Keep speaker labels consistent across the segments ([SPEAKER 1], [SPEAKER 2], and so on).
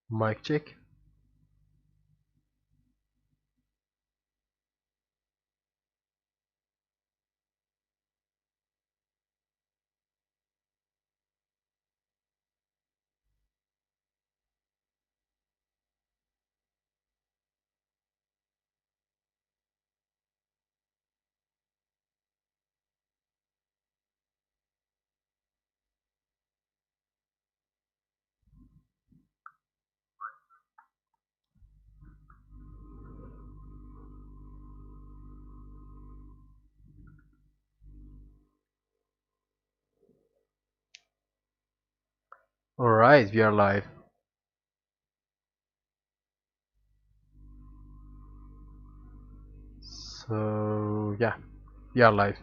[SPEAKER 1] Mic check. Alright, we are live. So yeah, we are live.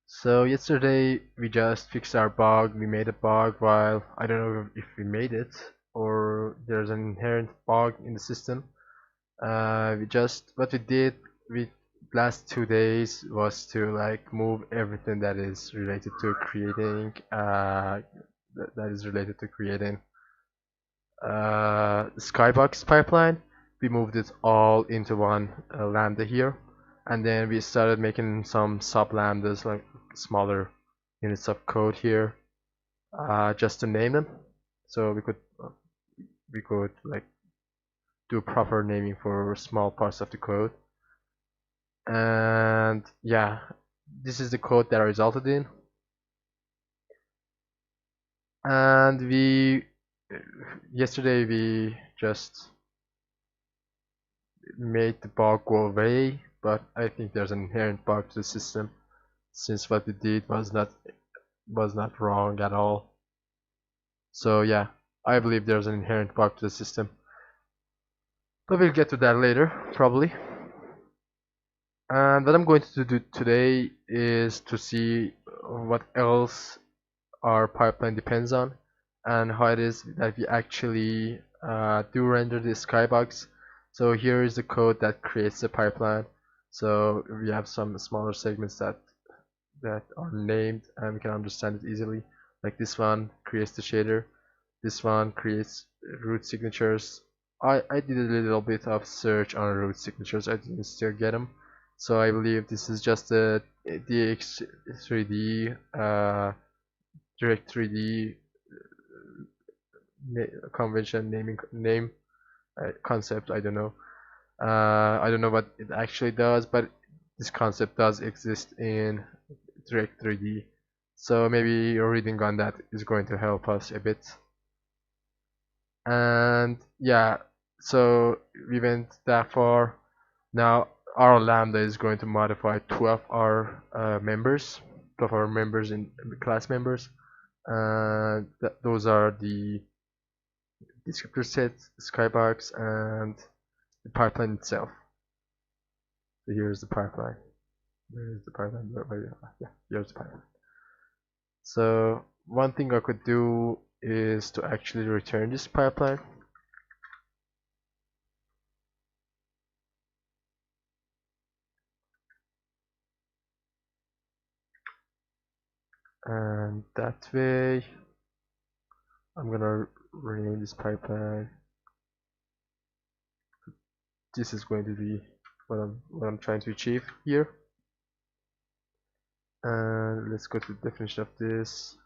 [SPEAKER 1] So yesterday we just fixed our bug. We made a bug while I don't know if we made it or there's an inherent bug in the system. We just what we did we last 2 days was to like move everything that is related to creating that is related to creating Skybox pipeline. We moved it all into one lambda here, and then we started making some sub lambdas, like smaller units of code here, just to name them. So we could like do proper naming for small parts of the code. And yeah, this is the code that I resulted in. And we yesterday we just made the bug go away, but I think there's an inherent bug to the system since what we did was not wrong at all. So yeah, I believe there's an inherent bug to the system. But we'll get to that later, probably. And what I'm going to do today is to see what else our pipeline depends on and how it is that we actually do render the skybox. So here is the code that creates the pipeline. So we have some smaller segments that are named and we can understand it easily. Like this one creates the shader, this one creates root signatures. I did a little bit of search on root signatures, I didn't still get them. So I believe this is just a DX3D Direct 3D convention name concept. I don't know. I don't know what it actually does, but this concept does exist in Direct 3D. So maybe reading on that is going to help us a bit. And yeah, so we went that far. Now our lambda is going to modify 12 our members, 12 our members in class members. Those are the descriptor set, skybox, and the pipeline itself. So here's the pipeline. Where is the pipeline? Yeah, here's the pipeline. So one thing I could do is to actually return this pipeline. And that way, I'm gonna rename this pipeline. This is going to be what I'm trying to achieve here. And let's go to the definition of this.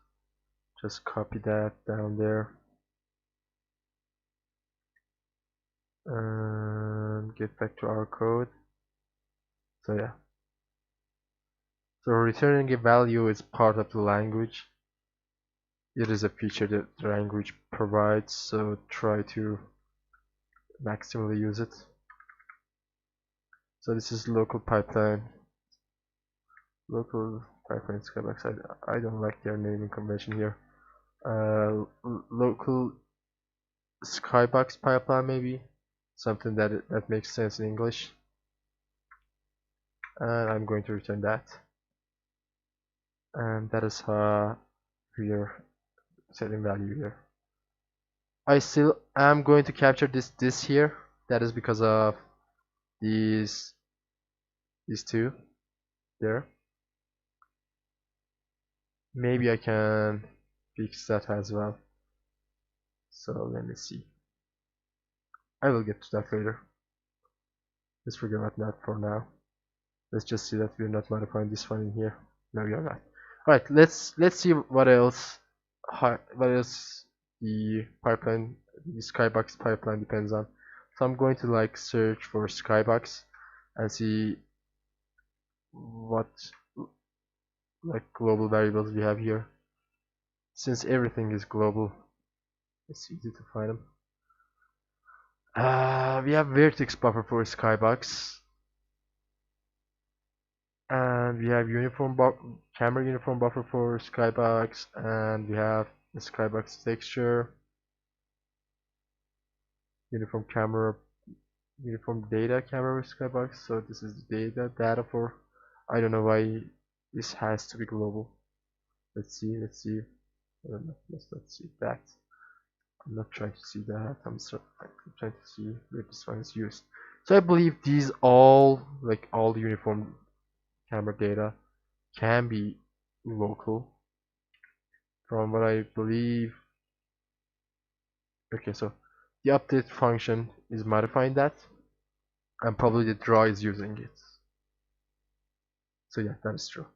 [SPEAKER 1] Just copy that down there. And get back to our code. So yeah. So returning a value is part of the language. It is a feature that the language provides, so try to maximally use it. So this is local pipeline. Local pipeline skybox. I don't like their naming convention here. Local skybox pipeline maybe. Something that makes sense in English. And I'm going to return that. And that is how we are setting value here. I still am going to capture this here. That is because of these two there. Maybe I can fix that as well. So let me see. I will get to that later. Let's forget about that for now. Let's just see that we're not modifying this one in here. No, we are not. Alright, let's see what else the pipeline, the Skybox pipeline depends on. So I'm going to like search for Skybox and see what like global variables we have here. Since everything is global, it's easy to find them. We have vertex buffer for Skybox, and we have camera uniform buffer for Skybox, and we have the Skybox texture, uniform camera, uniform data camera with Skybox. So this is the data for. I don't know why this has to be global. Let's see. I don't know. Let's see that. I'm not trying to see that. I'm trying to see where this one is used. So I believe these all the uniform camera data can be local. From what I believe. Okay, so the update function is modifying that, and probably the draw is using it. So yeah, that is true.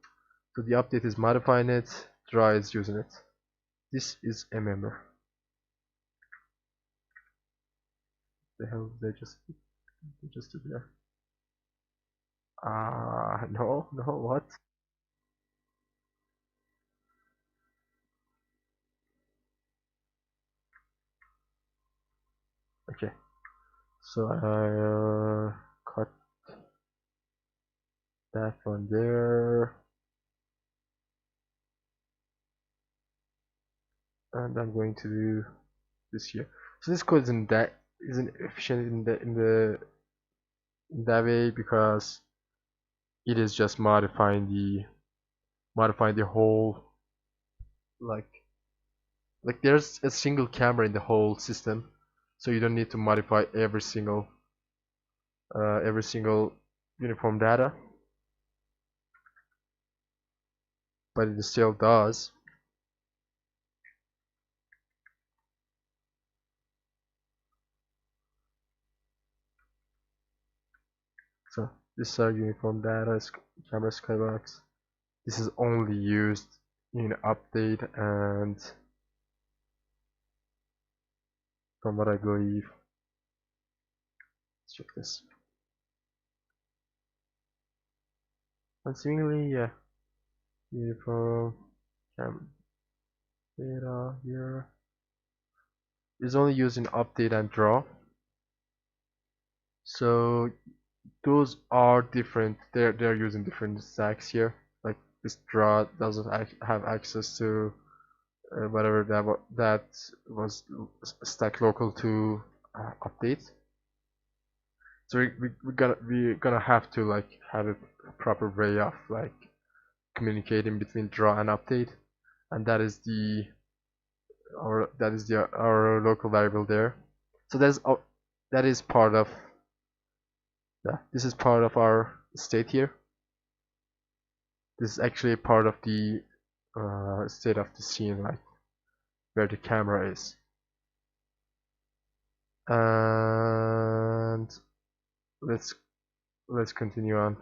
[SPEAKER 1] So the update is modifying it, draw is using it. This is a member. The hell did they just do there? No, what? Okay, so I cut that one there, and I'm going to do this here. So this code isn't efficient in that way because it is just modifying the whole like there's a single camera in the whole system, so you don't need to modify every single uniform data, but it still does. So this is our uniform data camera skybox. This is only used in update, and from what I believe, let's check this. And seemingly, yeah, uniform camera data here is only used in update and draw. So those are different. They're using different stacks here. Like this draw doesn't have access to whatever that was stack local to update. So we're gonna have to like have a proper way of like communicating between draw and update, and that is our local variable there. So that is part of this is part of our state here. This is actually part of the state of the scene, like where the camera is. And let's continue on.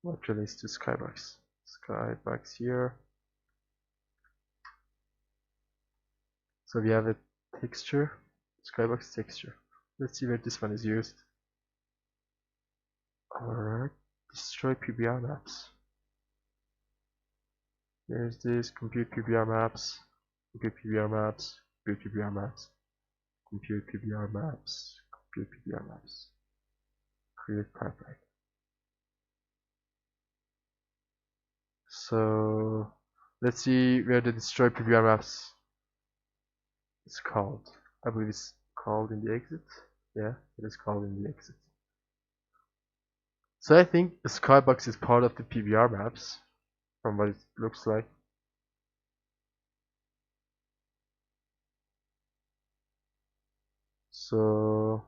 [SPEAKER 1] What relates to Skybox? Skybox here. So we have a texture, Skybox texture. Let's see where this one is used. Alright, destroy PBR maps. There's this compute PBR maps, compute PBR maps, compute PBR maps, compute PBR maps, compute PBR maps. Create pipeline. So let's see where the destroy PBR maps is called. I believe it's called in the exit. Yeah, it is called in the exit. So I think the Skybox is part of the PBR maps from what it looks like. So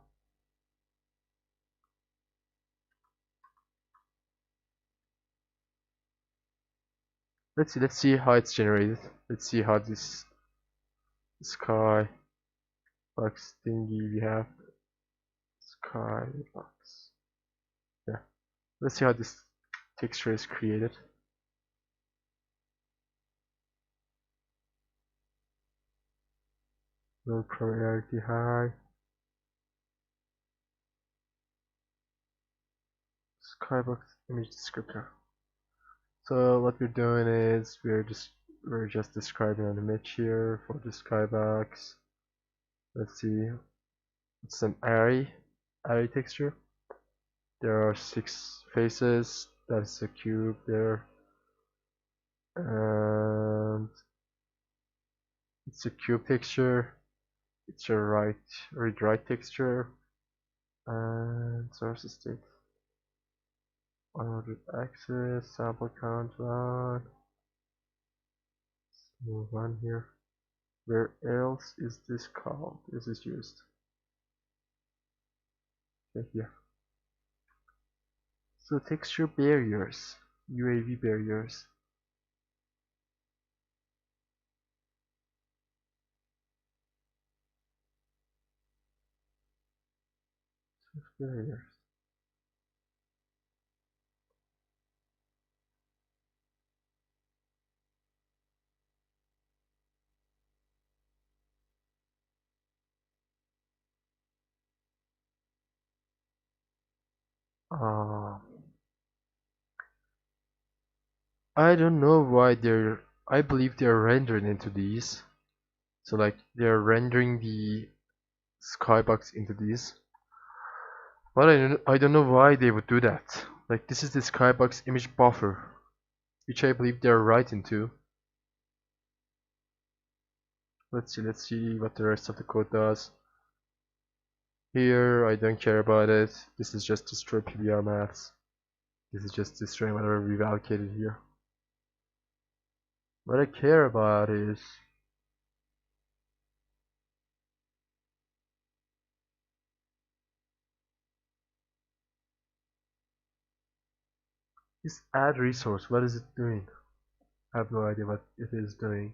[SPEAKER 1] let's see how it's generated. Let's see how this sky box thingy we have skybox. Yeah, let's see how this texture is created. Low priority high. Skybox image descriptor. So what we're doing is we're just describing an image here for the skybox. Let's see, it's an array texture. There are 6 faces. That's a cube there, and it's a cube texture. It's a read write texture, and source state 100 axis sample count 1. Let's move on here. Where else is this called? This is used. Okay, here. So texture barriers, UAV barriers. Barriers. Uh, I don't know why I believe they're rendering into these. So like they're rendering the skybox into these. But I don't know why they would do that. Like this is the skybox image buffer, which I believe they're writing to. Let's see what the rest of the code does. Here I don't care about it. This is just destroy PBR maps. This is just destroying whatever we've allocated here. What I care about is this add resource. What is it doing? I have no idea what it is doing.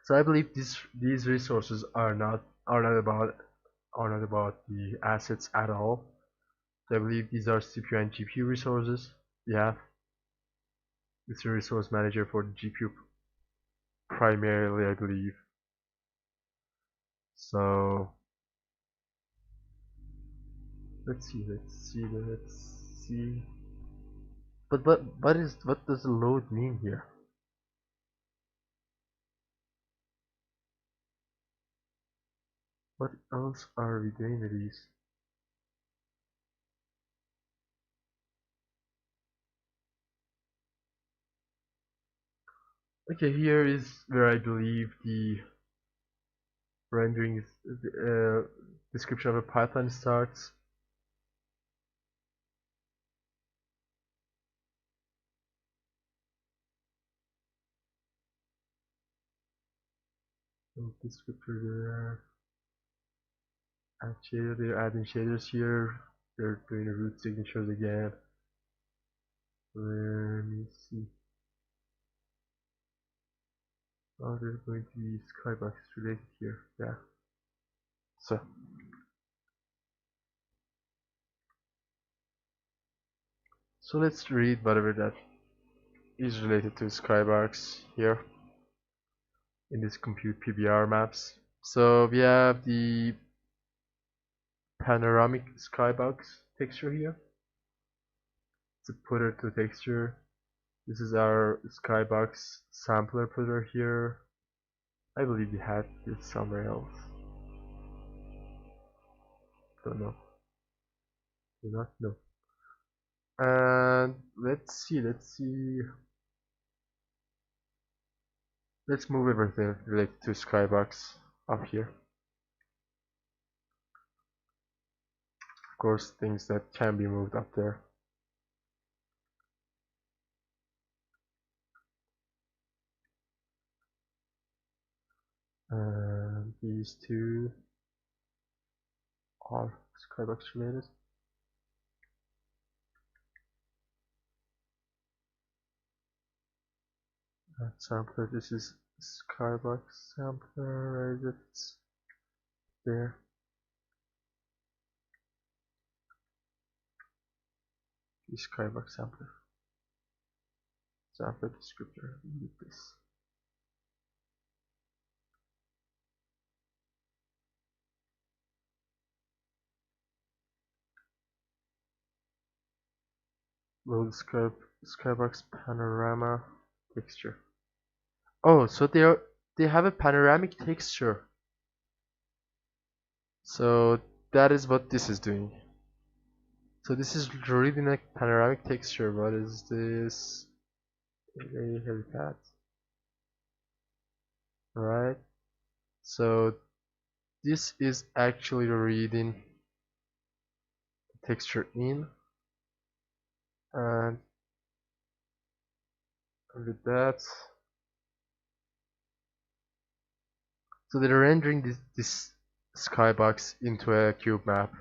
[SPEAKER 1] So I believe these resources are not about the assets at all. So I believe these are CPU and GPU resources. We have it's a resource manager for the GPU primarily, I believe. So let's see. But what does the load mean here? What else are we doing with these? Okay, here is where I believe the rendering description of a Python starts. So descriptor there, add shader, they're adding shaders here. They're doing the root signatures again. Let me see. Oh, there's going to be skybox related here. Yeah. So let's read whatever that is related to skybox here in this compute PBR maps. So we have the panoramic skybox texture here. It's a putter to texture. This is our skybox sampler putter here. I believe we had this somewhere else. Don't know. Do not know. And let's see. Let's move everything related to skybox up here. Of course, things that can be moved up there. And these two are skybox related. Sampler. This is Skybox sampler. Where is it? There. The Skybox sampler. Sampler descriptor. Need this. Load Skybox panorama texture. Oh, so they have a panoramic texture. So that is what this is doing. So this is reading a panoramic texture. What is this? A heavy pad. Right. So this is actually reading the texture in, and with that, so they're rendering this skybox into a cube map.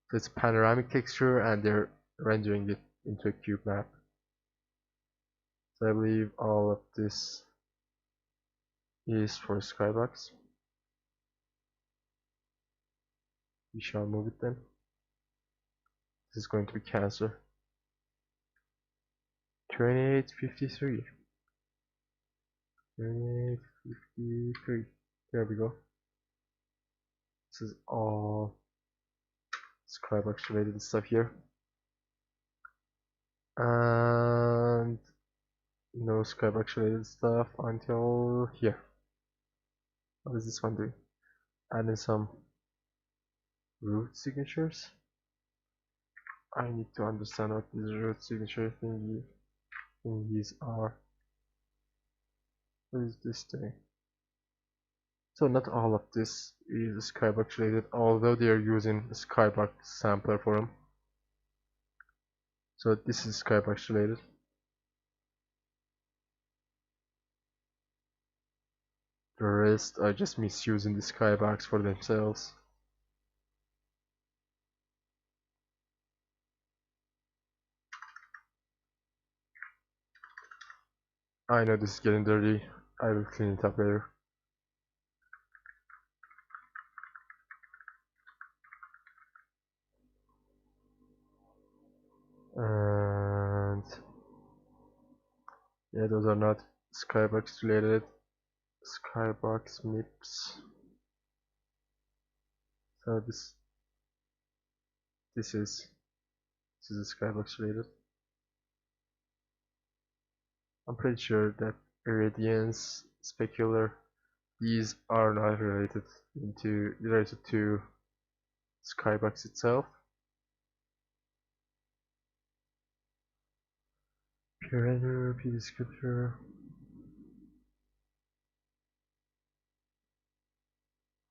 [SPEAKER 1] So it's a panoramic texture, and they're rendering it into a cube map. So I believe all of this is for skybox. We shall move it then. This is going to be cancer. 2853. 2853. There we go. This is all Skybox related stuff here. And no Skybox related stuff until here. What is this one doing? Adding some root signatures. I need to understand what these root signature thingies are. What is this doing? So not all of this is Skybox related, although they are using Skybox sampler for them. So this is Skybox related. The rest are just misusing the Skybox for themselves. I know this is getting dirty. I will clean it up later. And yeah, those are not Skybox related. Skybox MIPS. So this is Skybox related. I'm pretty sure that Irradiance, Specular, these are not related to Skybox itself. Pure render, P descriptor.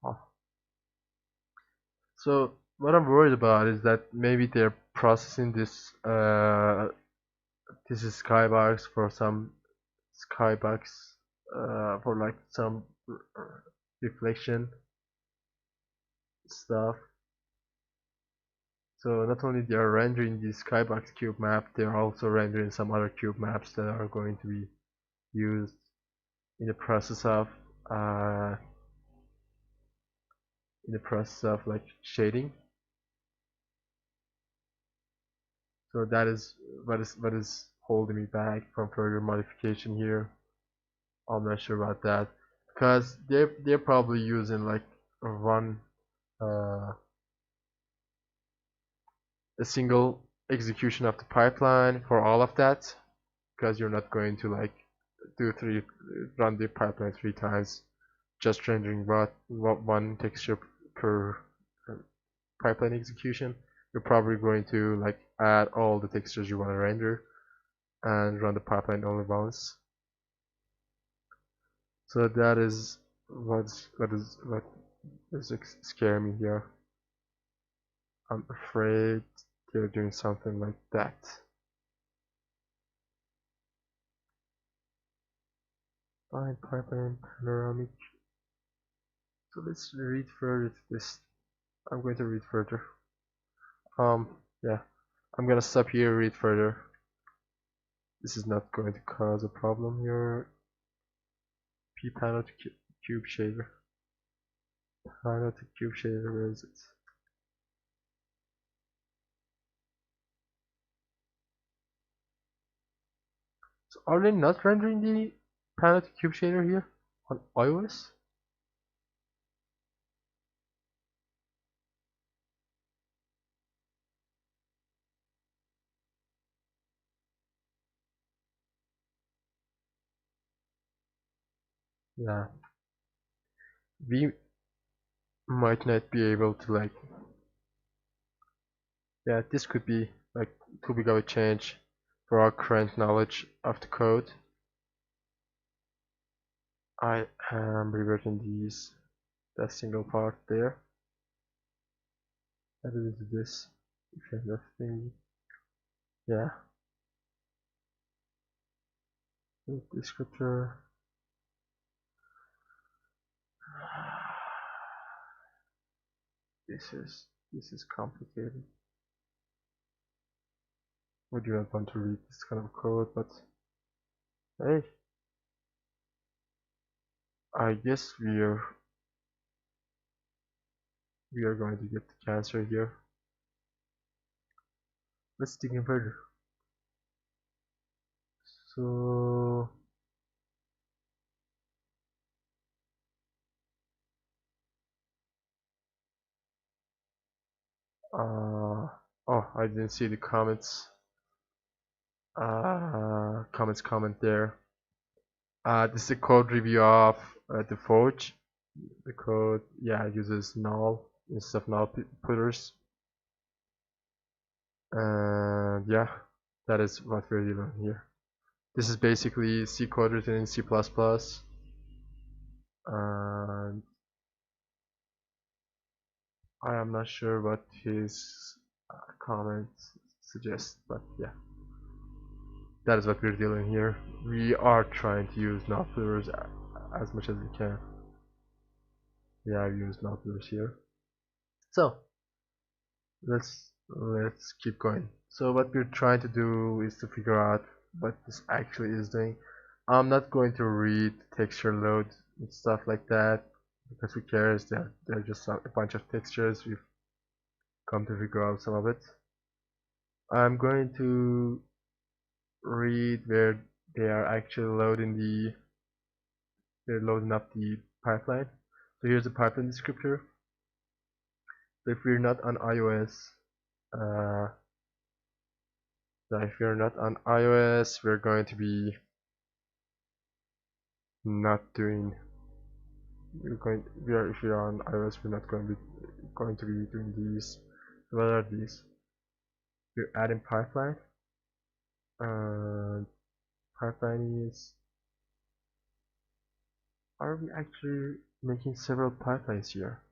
[SPEAKER 1] Oh. So what I'm worried about is that maybe they're processing this this is Skybox for some Skybox for like some reflection stuff. So not only they are rendering the Skybox cube map, they are also rendering some other cube maps that are going to be used in the process of like shading. So that is what is holding me back from further modification here. I'm not sure about that because they're probably using like one a single execution of the pipeline for all of that, because you're not going to like run the pipeline 3 times just rendering what one texture per pipeline execution. You're probably going to like add all the textures you want to render and run the pipeline only once. So that is what is scaring me here. I'm afraid they're doing something like that. Fine, pipeline panoramic. So let's read further to this. I'm going to read further. Yeah, I'm gonna stop here, read further. This is not going to cause a problem here. P panel to cube shader. Panel to cube shader, where is it? So are they not rendering the panel to cube shader here on iOS? Yeah, we might not be able to like, yeah, this could be like too big of a change for our current knowledge of the code. I am reverting that single part there. Added into this kind of thing. Yeah. Descriptor. This is complicated. We do not want to read this kind of code, but hey, I guess we are going to get the cancer here. Let's dig in further. So oh, I didn't see the comments. Comment there. This is a code review of the Forge. The code, yeah, uses null instead of null putters. And yeah, that is what we're doing here. This is basically C code written in C++. And I am not sure what his comment suggests, but yeah, that is what we're doing here. We are trying to use null putters as much as we can. Yeah, I've used null putters here. So let's keep going. So what we're trying to do is to figure out what this actually is doing. I'm not going to read texture load and stuff like that because who cares? They're just a bunch of textures. We've come to figure out some of it. I'm going to read where they are actually they're loading up the pipeline. So here's the pipeline descriptor. So if we're not on iOS, uh, we're going to be not doing. If we are on iOS, we're not going to be doing these. So what are these? We're adding pipeline. And pipeline is. Are we actually making several pipelines here?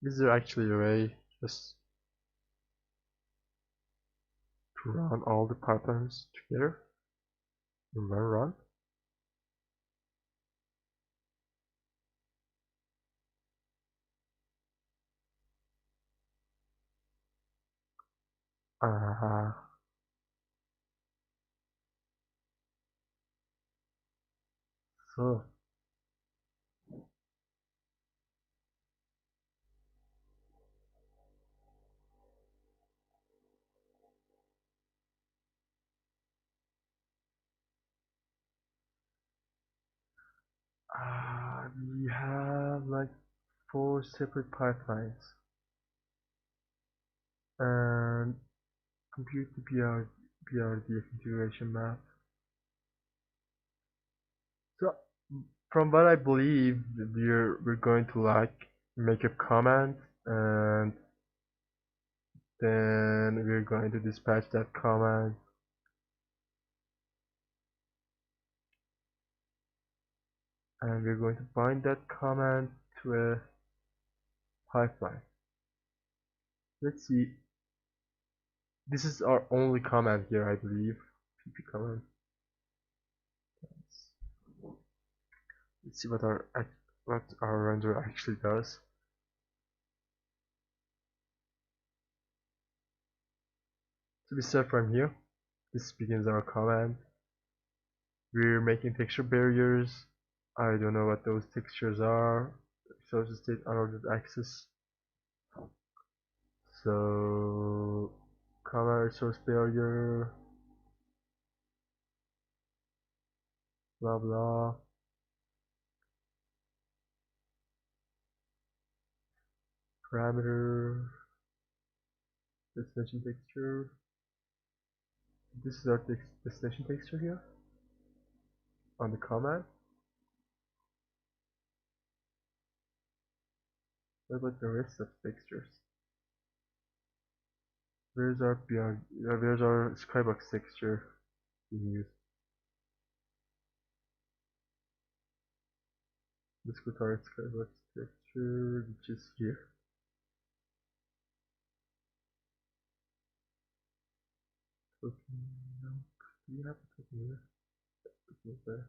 [SPEAKER 1] Is there actually a way just to run all the pipelines together in one run? Uh, so we have like 4 separate pipelines and compute the BRD configuration map. So from what I believe, we're going to like make a command and then we're going to dispatch that command and we're going to bind that command to a pipeline. Let's see. This is our only command here, I believe. PP command. Let's see what our render actually does. So we start from here. This begins our command. We're making texture barriers. I don't know what those textures are. Source state unordered access. So color source barrier, blah blah. Parameter, destination texture. This is our destination texture here on the command. What about the rest of textures? Where's our where's our skybox texture being used? Let's go to our skybox texture, which is here. Token, no, do you have a token here? Token there.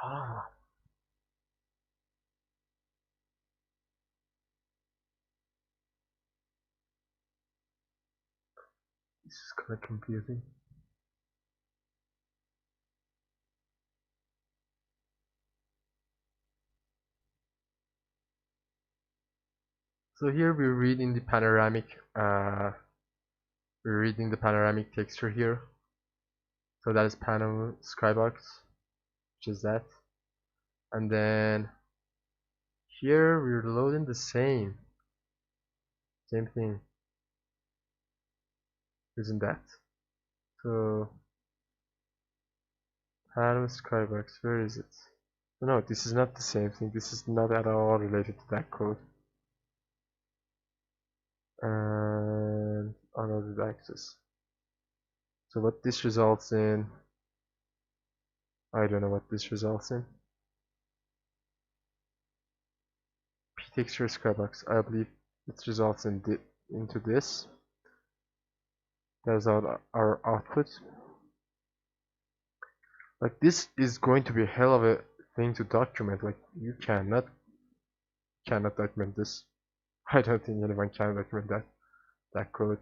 [SPEAKER 1] Ah, this is kind of confusing. So here we're reading the panoramic texture here. So that is panel skybox, which is that. And then here we're loading the same thing, isn't that? So panel skybox, where is it? No, this is not the same thing. This is not at all related to that code. And unordered access. So what this results in, I don't know what this results in. Ptexture skybox, I believe it results into this. That's our output. Like this is going to be a hell of a thing to document. Like you cannot document this. I don't think anyone can document that code.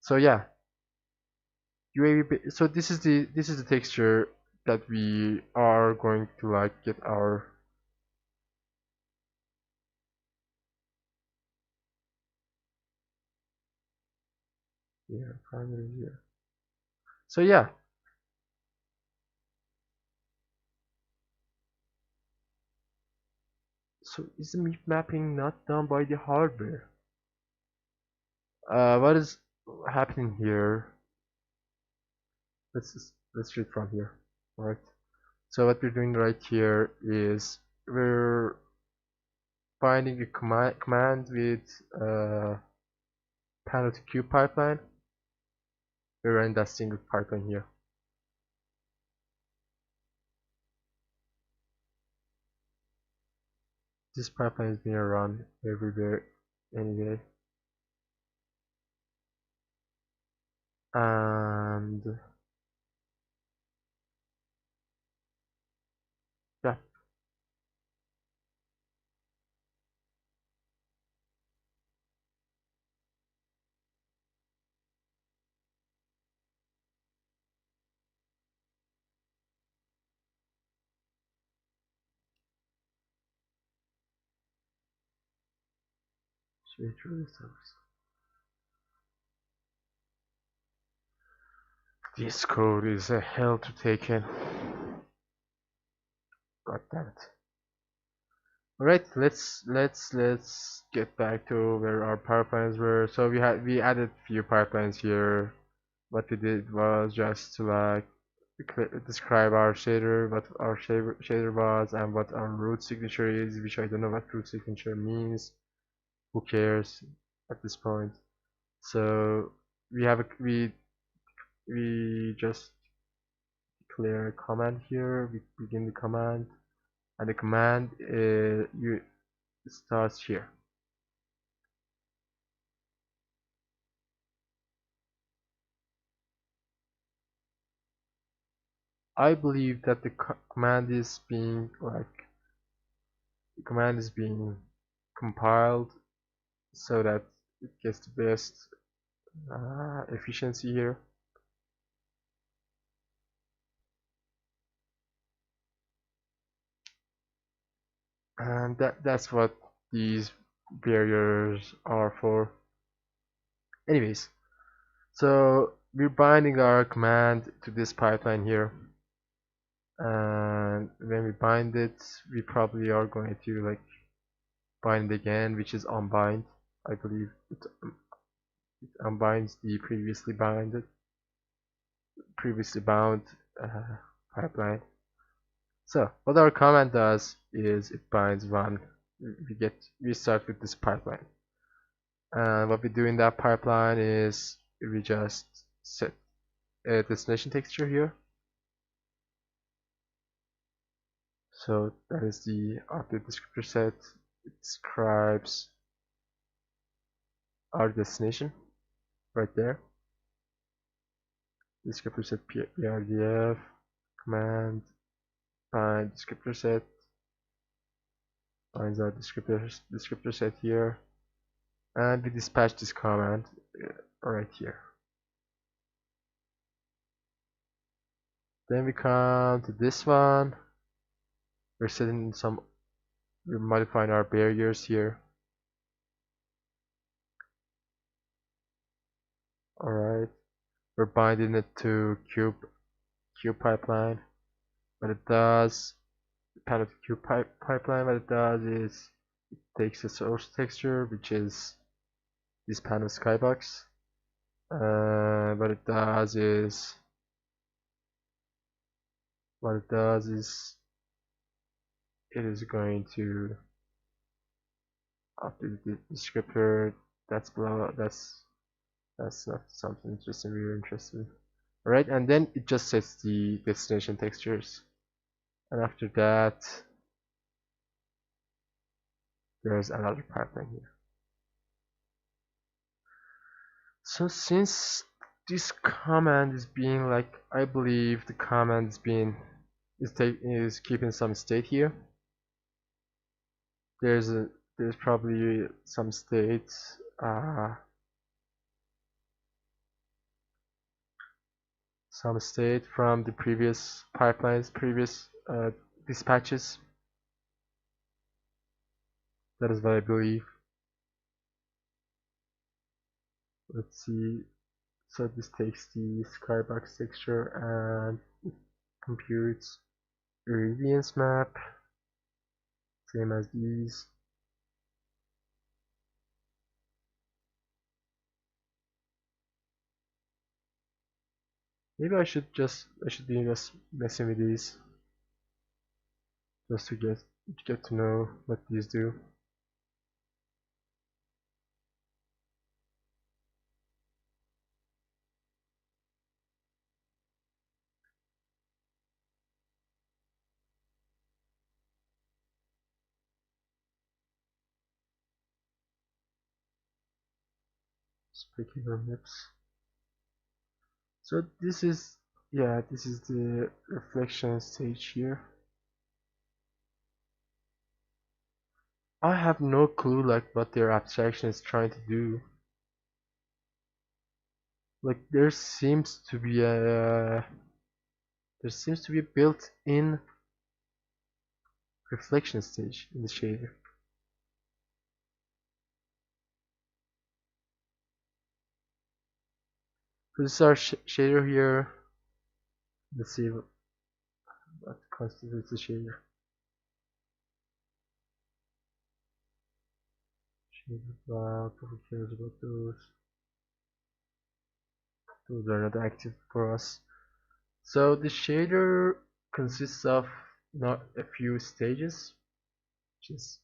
[SPEAKER 1] So yeah, UAV. So this is the texture that we are going to like get our primary here. So yeah. So is the mapping not done by the hardware? What is happening here? Let's read from here. Alright. So what we're doing right here is we're finding a command with panel to queue pipeline. We run that single pipeline here. This pipeline is being run everywhere anyway. And yeah. This code is a hell to take in. God damn it. Alright, let's get back to where our pipelines were. So we added few pipelines here. What we did was just to like describe our shader, what our shader was, and what our root signature is, which I don't know what root signature means. Who cares at this point? So we just declare a command here. We begin the command, and the command you starts here. I believe that the command is being compiled so that it gets the best efficiency here. And that's what these barriers are for. Anyways, so we're binding our command to this pipeline here, and when we bind it, we probably are going to like bind it again, which is unbind. I believe it unbinds the previously bound pipeline. So what our command does is it binds one. We start with this pipeline, and what we do in that pipeline is we just set a destination texture here. So that is the update descriptor set. It describes our destination right there. Descriptor set PRDF command bind descriptor set finds our descriptor set here, and we dispatch this command right here. Then we come to this one. We're modifying our barriers here. Alright, we're binding it to cube pipeline. What it does, part of cube pipeline, what it does is it takes a source texture, which is this panel skybox. What it does is it is going to update the descriptor that's below. That's not something interesting we're interested in. Alright, and then it just sets the destination textures, and after that there's another pipeline here. So since this command is being like, I believe the command is keeping some state here. There's probably some state from the previous pipelines, previous dispatches. That is what I believe. Let's see. So this takes the skybox texture and it computes a radiance map, same as these. Maybe I should be just messing with these, just to get to know what these do. Speaking of maps, so this is the reflection stage here. I have no clue like what their abstraction is trying to do. Like there seems to be a built-in reflection stage in the shader. So this is our shader here. Let's see what constitutes the shader. Shader block, who cares about those? Those are not active for us. So the shader consists of not a few stages, which is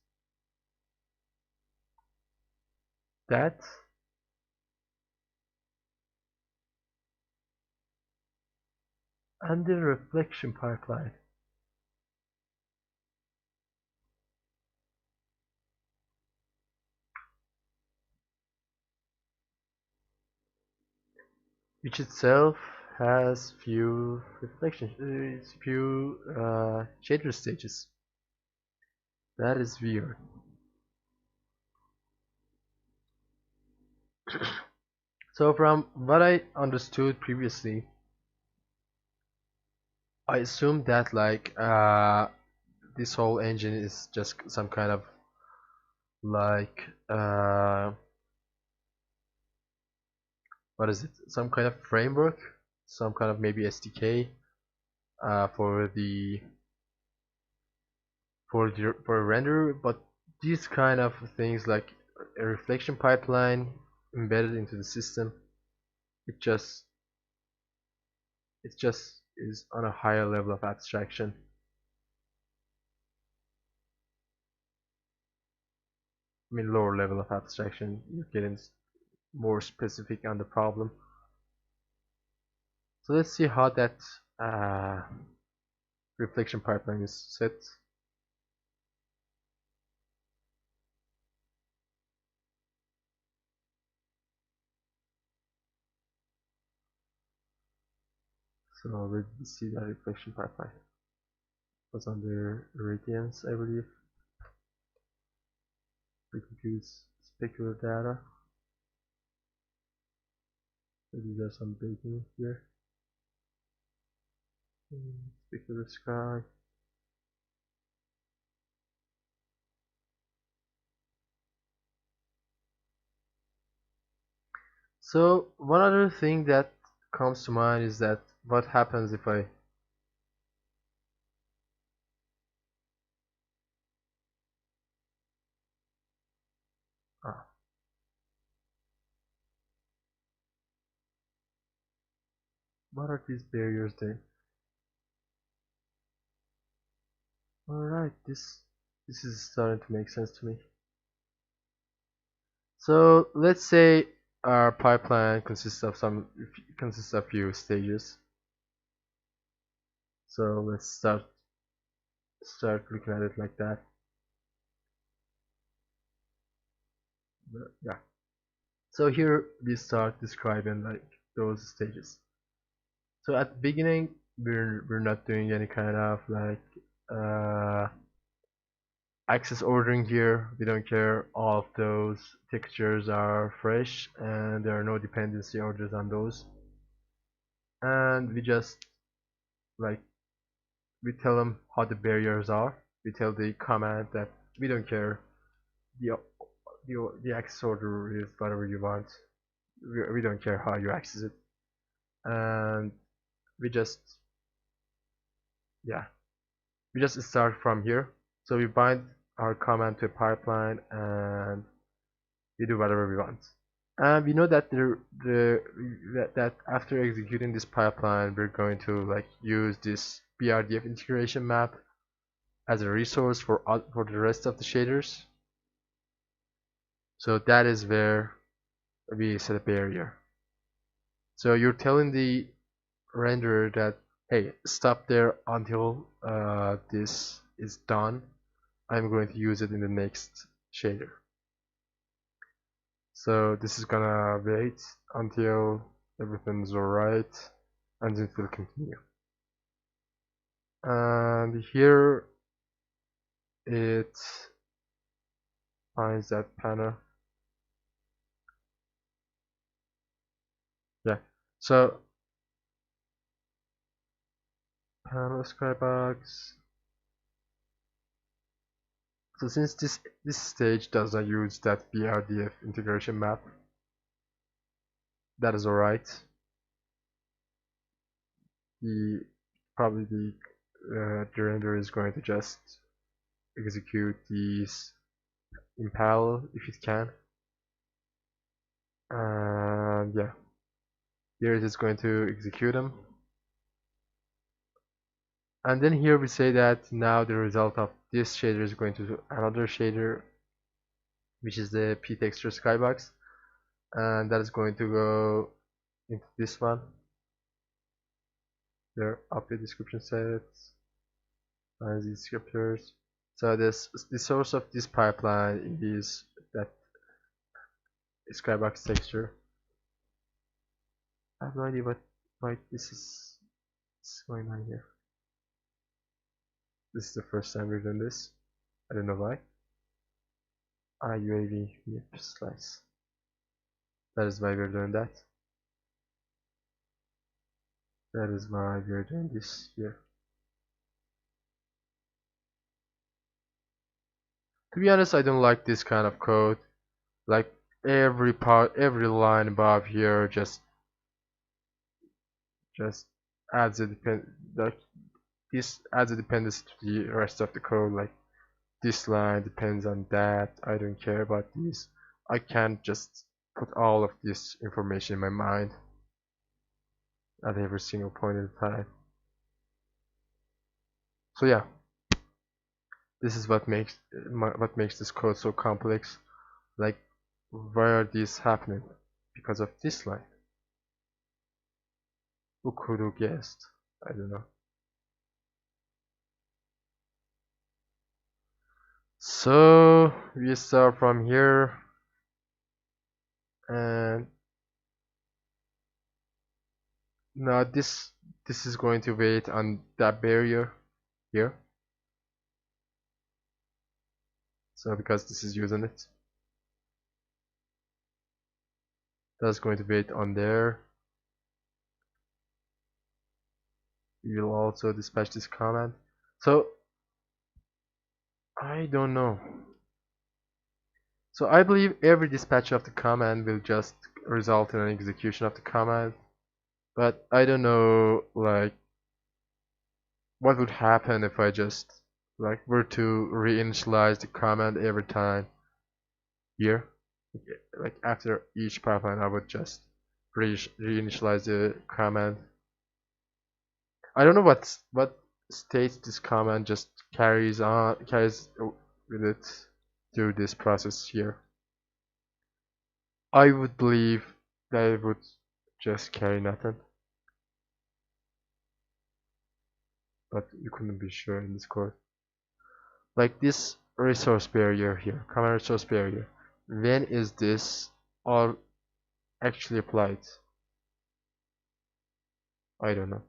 [SPEAKER 1] that. And the reflection pipeline. Which itself has few reflection, few shader stages. That is weird. So from what I understood previously, I assumed that like this whole engine is just some kind of like what is it? Some kind of framework, some kind of maybe SDK for the for a renderer, but these kind of things like a reflection pipeline embedded into the system, it just is on a higher level of abstraction. I mean lower level of abstraction. You're getting more specific on the problem. So let's see how that uh, reflection pipeline is set. So let's see that reflection pipeline. It was under radiance, I believe. We could use specular data. Maybe there's some baking here. Specular sky. So one other thing that comes to mind is that what happens if I ah, what are these barriers then? Alright, this is starting to make sense to me. So let's say our pipeline consists of few stages. So let's start looking at it like that. Yeah. So here we start describing like those stages. So at the beginning we're not doing any kind of like uh, access ordering here. We don't care. All of those textures are fresh and there are no dependency orders on those. And we just like we tell them how the barriers are. We tell the command that we don't care. The the access order is whatever you want. We don't care how you access it, and we just yeah we just start from here. So we bind our command to a pipeline and we do whatever we want. And we know that that after executing this pipeline, we're going to like use this BRDF integration map as a resource for the rest of the shaders. So that is where we set a barrier. So you're telling the renderer that hey, stop there until this is done. I'm going to use it in the next shader. So this is gonna wait until everything's alright and it will continue. And here it finds that panel. Yeah. So panel skybox. So since this stage does not use that BRDF integration map, that is alright. The probably the render is going to just execute these in parallel if it can. And yeah, here it is going to execute them. And then here we say that now the result of this shader is going to another shader, which is the ptexture skybox, and that is going to go into this one. There, update description sets, and these descriptors. So the source of this pipeline is that skybox texture. I have no idea Like this is going on here. This is the first time we're doing this. I don't know why. UAV MIP slice. That is why we're doing that. That is why we're doing this here. To be honest, I don't like this kind of code. Like every part, every line above here just adds a depend. Like this adds a dependency to the rest of the code. Like this line depends on that. I don't care about this. I can't just put all of this information in my mind at every single point in time. So yeah, this is what makes this code so complex. Like, why are these happening? Because of this line. Who could have guessed? I don't know. So we start from here, and now this is going to wait on that barrier here. So because this is using it, that's going to wait on there. We will also dispatch this command. So I don't know. So I believe every dispatch of the command will just result in an execution of the command. But I don't know, like, what would happen if I just like were to reinitialize the command every time here. Like after each pipeline, I would just reinitialize the command. I don't know what state this command just carries with it through this process here. I would believe that it would just carry nothing, but you couldn't be sure in this code. Like this resource barrier here, command resource barrier. When is this all actually applied? I don't know.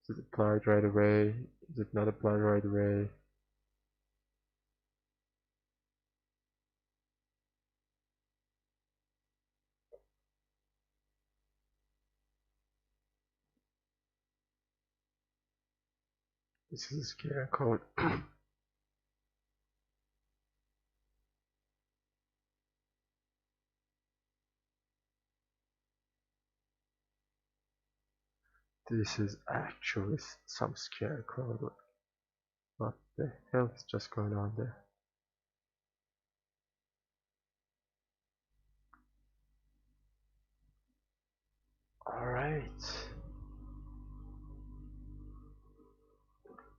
[SPEAKER 1] Is it applied right away? Is it not applied right away? This is a scare code. This is actually some scare code. What the hell is just going on there? Alright.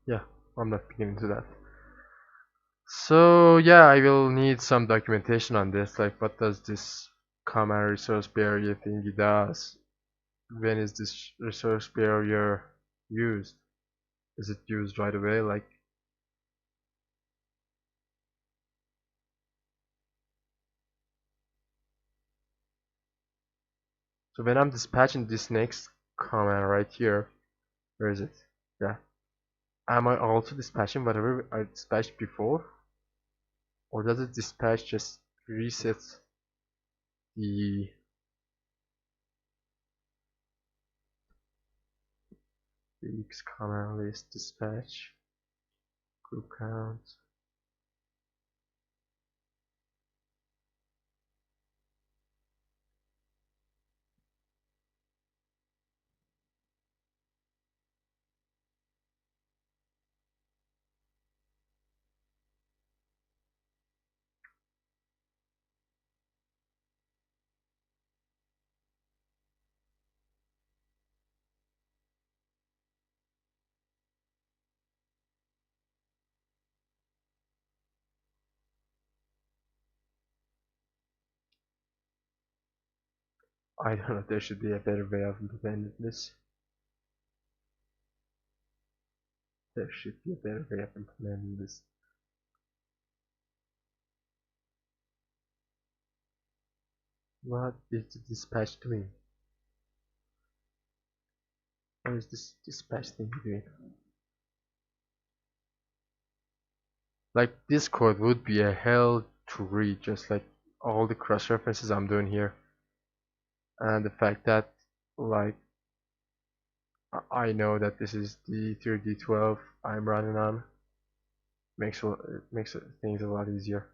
[SPEAKER 1] Yeah, I'm not beginning to that. So yeah, I will need some documentation on this. Like, what does this command resource barrier thingy does? When is this resource barrier used? Is it used right away? Like, so when I'm dispatching this next command right here, where is it? Yeah. Am I also dispatching whatever I dispatched before? Or does it dispatch just reset the X command list dispatch group count? I don't know, there should be a better way of implementing this. There should be a better way of implementing this. What is the dispatch doing? What is this dispatch thing doing? Like, this code would be a hell to read, just like all the cross references I'm doing here, and the fact that, like, I know that this is the 3D12 I'm running on makes things a lot easier.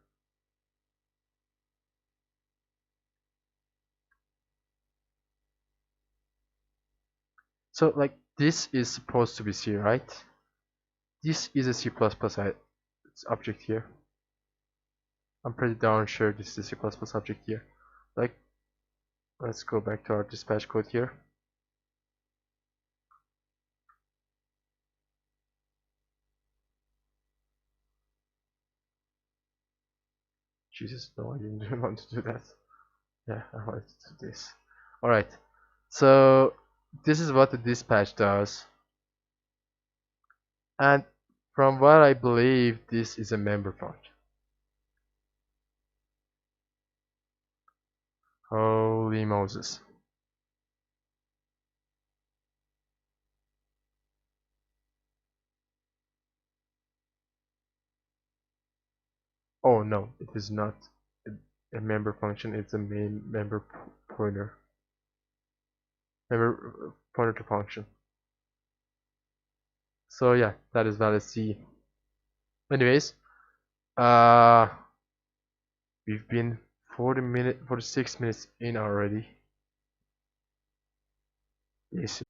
[SPEAKER 1] So, like, this is supposed to be C, right? This is a C++ object here. I'm pretty darn sure this is a C++ object here. Like, let's go back to our dispatch code here. Jesus, no, I didn't want to do that. Yeah, I wanted to do this. Alright, so this is what the dispatch does. And from what I believe, this is a member function. Holy Moses. Oh no, it is not a member function, it's a main member pointer. Member pointer to function. So yeah, that is valid C. Anyways, uh we've been 46 minutes in already. Yes.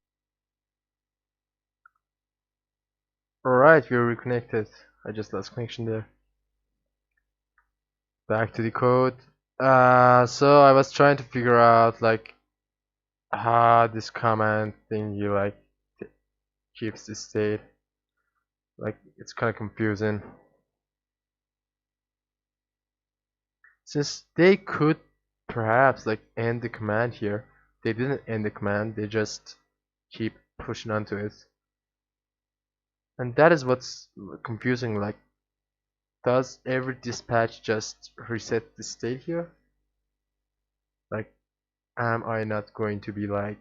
[SPEAKER 1] Alright, we're reconnected. I just lost connection there. Back to the code. So I was trying to figure out like how this command thing you like keeps the state. Like, it's kind of confusing. Since they could perhaps like end the command here, they didn't end the command, they just keep pushing onto it. And that is what's confusing, like, does every dispatch just reset the state here? Like, am I not going to be like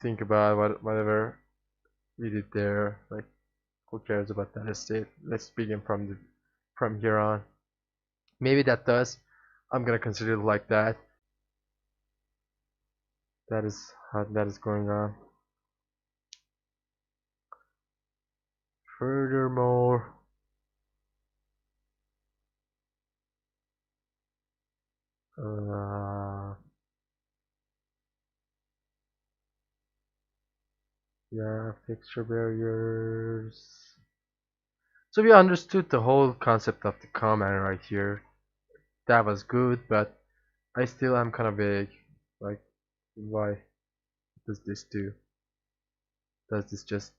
[SPEAKER 1] think about whatever we did there, like who cares about that state? Let's begin from here on. Maybe that does. I'm gonna consider it like that. That is how that is going on. Furthermore, uh, yeah, texture barriers. So we understood the whole concept of the command right here. That was good, but I still am kind of vague. Like, why does this do? Does this just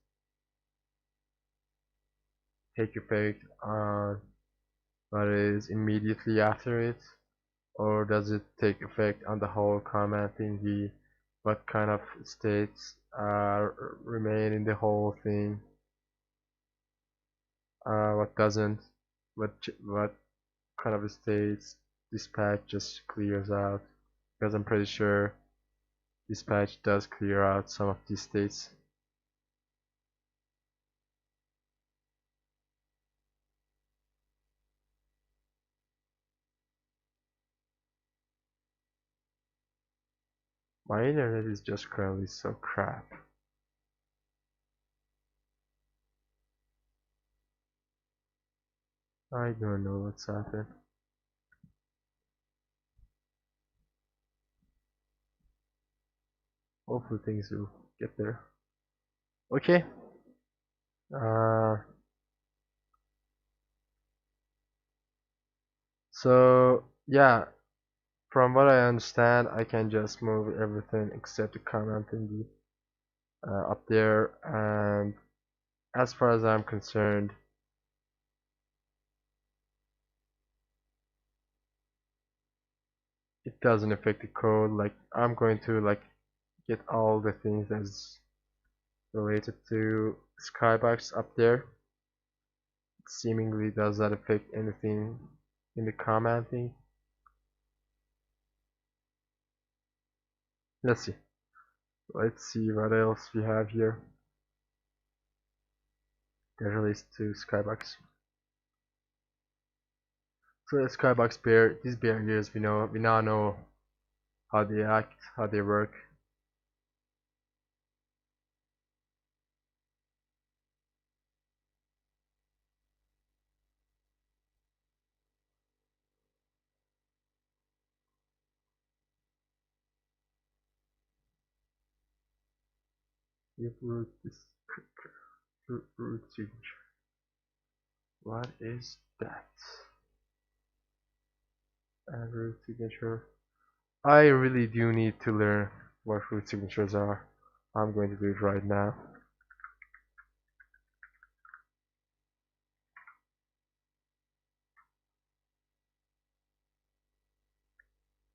[SPEAKER 1] take effect on what is immediately after it? Or does it take effect on the whole command thingy? What kind of states remain in the whole thing? What doesn't? What kind of states dispatch just clears out? Because I'm pretty sure dispatch does clear out some of these states. My internet is just currently so crap. I don't know what's happened. Hopefully things will get there. Okay. Uh, so yeah, from what I understand, I can just move everything except the command thingy up there, and as far as I'm concerned, it doesn't affect the code. Like, I'm going to like get all the things that's related to Skybox up there, seemingly does that affect anything in the command thing? Let's see. Let's see what else we have here. There's released to Skybox. So the Skybox bear, these barriers we now know how they act, how they work. Give root descriptor, root signature. What is that? And root signature. I really do need to learn what root signatures are. I'm going to do it right now.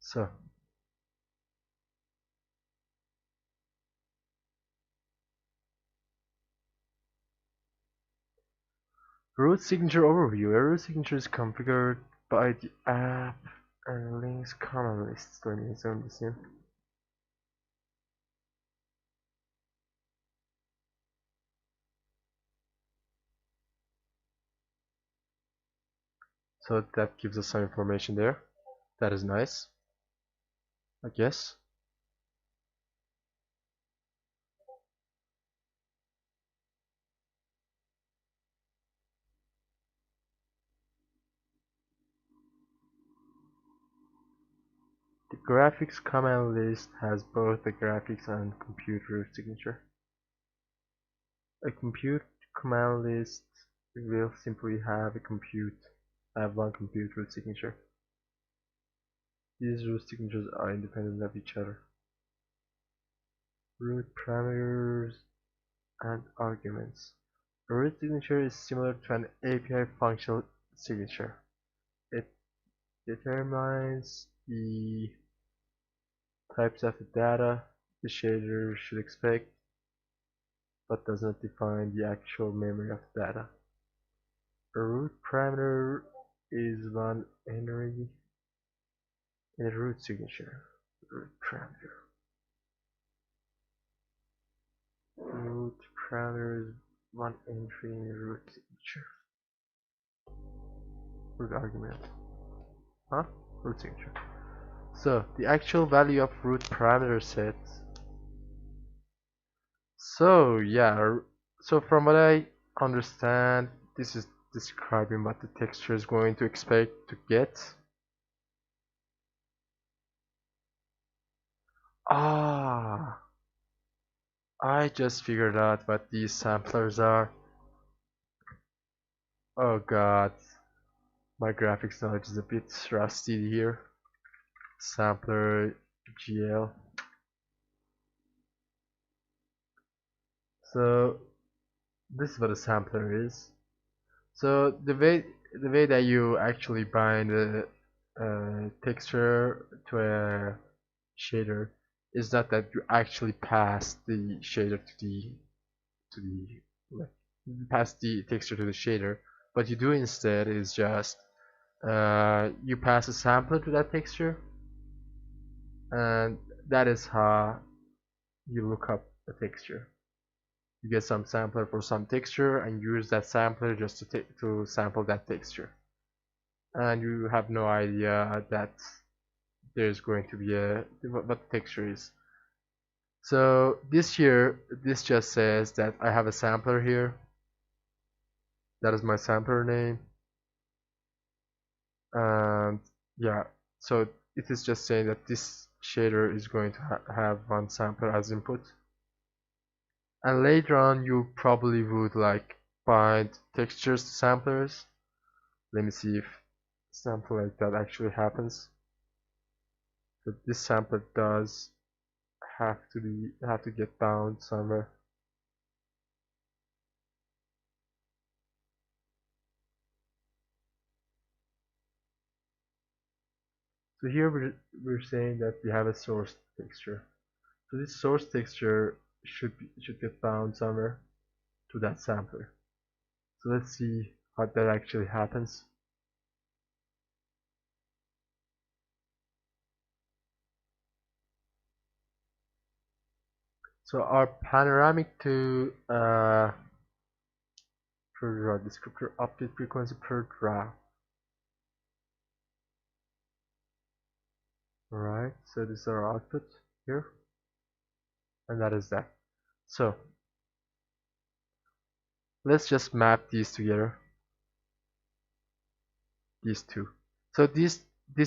[SPEAKER 1] So, root signature overview. A root signature is configured by the app and links common lists. Let me zoom this in. So that gives us some information there. That is nice, I guess. The graphics command list has both the graphics and compute root signature. A compute command list will simply have one compute root signature. These root signatures are independent of each other. Root parameters and arguments. A root signature is similar to an API functional signature. It determines the types of the data the shader should expect, but does not define the actual memory of the data. A root parameter is one entry in a root signature. Root parameter. Root parameter is one entry in a root signature. Root argument. Huh? Root signature. So the actual value of root parameter sets. So yeah, so from what I understand, this is describing what the texture is going to expect to get. Ah, I just figured out what these samplers are. Oh god, my graphics knowledge is a bit rusty here. Sampler GL. So this is what a sampler is. So the way that you actually bind a texture to a shader is not that you actually pass the shader to the like, pass the texture to the shader. What you do instead is just you pass a sampler to that texture, and that is how you look up a texture. You get some sampler for some texture and use that sampler just to sample that texture, and you have no idea that there's going to be what the texture is. So this just says that I have a sampler here. That is my sampler name, and yeah, so it is just saying that this shader is going to have one sampler as input, and later on you probably would like bind textures to samplers. Let me see if something like that actually happens. So this sampler does have to get bound somewhere. So here we're saying that we have a source texture. So this source texture should get bound somewhere to that sampler. So let's see how that actually happens. So our panoramic to per draw descriptor update frequency per draw. Alright, so this is our output here, and that is that. So let's just map these together, these two. So this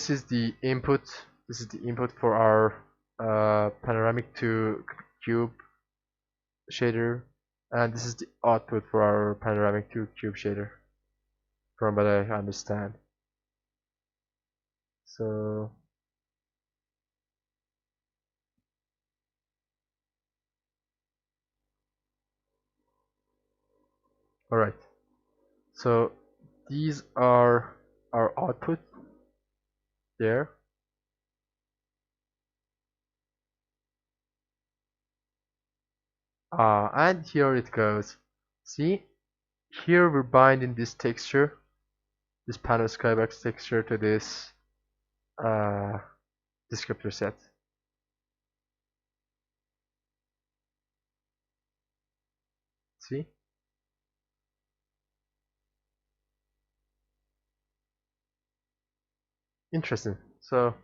[SPEAKER 1] is the input. This is the input for our panoramic to cube shader, and this is the output for our panoramic to cube shader, from what I understand. So alright, so these are our output there. And here it goes. See, here we're binding this texture, this panel skybox texture, to this descriptor set. See? Interesting. So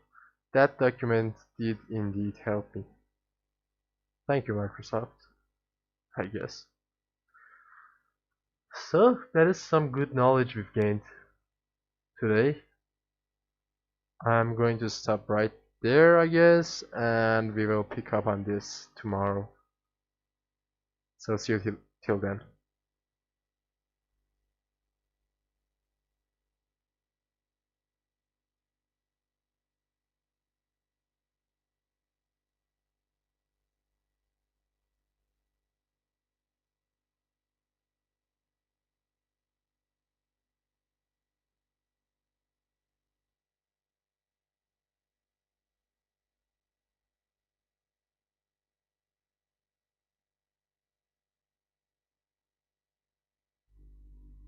[SPEAKER 1] that document did indeed help me. Thank you, Microsoft, I guess. So that is some good knowledge we've gained today. I'm going to stop right there, I guess, and we will pick up on this tomorrow. So see you till then.